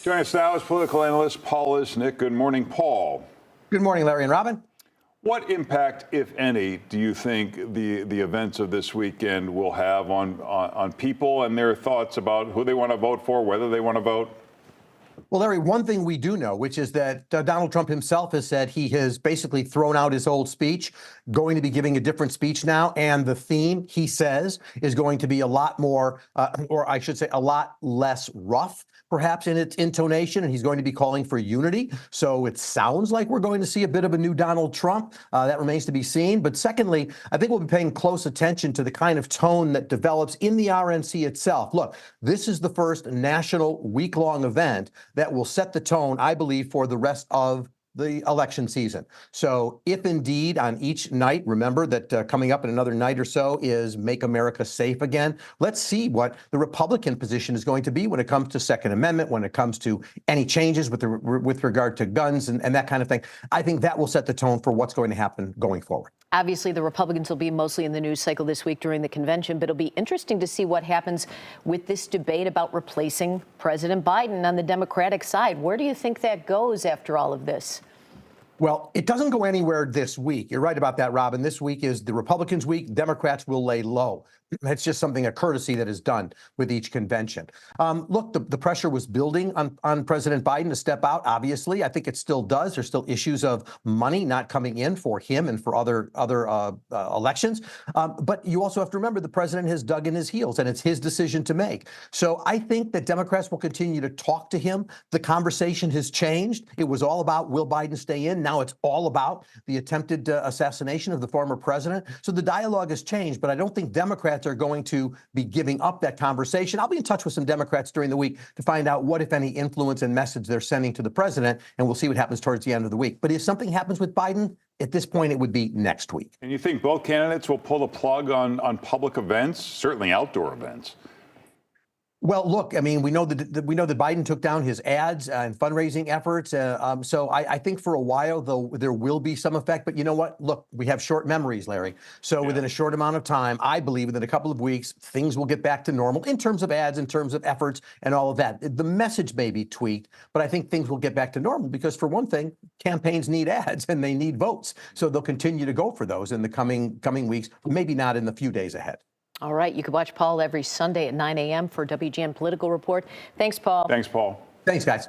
Joining us now is political analyst Paul Lisnek. Good morning, Paul. Good morning, Larry and Robin. What impact, if any, do you think the events of this weekend will have on people and their thoughts about who they want to vote for, whether they want to vote? Well, Larry, one thing we do know, which is that Donald Trump himself has said he has basically thrown out his old speech, going to be giving a different speech now. And the theme, he says, is going to be a lot more, or I should say, a lot less rough, perhaps in its intonation. And he's going to be calling for unity. So it sounds like we're going to see a bit of a new Donald Trump. That remains to be seen. But secondly, I think we'll be paying close attention to the kind of tone that develops in the RNC itself. Look, this is the first national week-long event that will set the tone, I believe, for the rest of the election season. So if indeed on each night, remember that coming up in another night or so is Make America Safe Again, let's see what the Republican position is going to be when it comes to Second Amendment, when it comes to any changes with regard to guns and that kind of thing. I think that will set the tone for what's going to happen going forward. Obviously, the Republicans will be mostly in the news cycle this week during the convention, but it'll be interesting to see what happens with this debate about replacing President Biden on the Democratic side. Where do you think that goes after all of this? Well, it doesn't go anywhere this week. You're right about that, Robin. This week is the Republicans' week. Democrats will lay low. It's just something, a courtesy that is done with each convention. Look, the pressure was building on President Biden to step out, obviously. I think it still does. There's still issues of money not coming in for him and for other elections. But you also have to remember the president has dug in his heels, and it's his decision to make. So I think that Democrats will continue to talk to him. The conversation has changed. It was all about, will Biden stay in? Now it's all about the attempted assassination of the former president. So the dialogue has changed, but I don't think Democrats are going to be giving up that conversation. I'll be in touch with some Democrats during the week to find out what, if any, influence and message they're sending to the president, and we'll see what happens towards the end of the week. But if something happens with Biden, at this point, it would be next week. And you think both candidates will pull the plug on public events, certainly outdoor events? Well, look, I mean, we know that Biden took down his ads and fundraising efforts. So I think for a while, though, there will be some effect. But you know what? Look, we have short memories, Larry. So within a short amount of time, I believe within a couple of weeks, things will get back to normal in terms of ads, in terms of efforts and all of that. The message may be tweaked, but I think things will get back to normal because, for one thing, campaigns need ads and they need votes. So they'll continue to go for those in the coming weeks, maybe not in the few days ahead. All right. You can watch Paul every Sunday at 9 a.m. for WGN Political Report. Thanks, Paul. Thanks, Paul. Thanks, guys.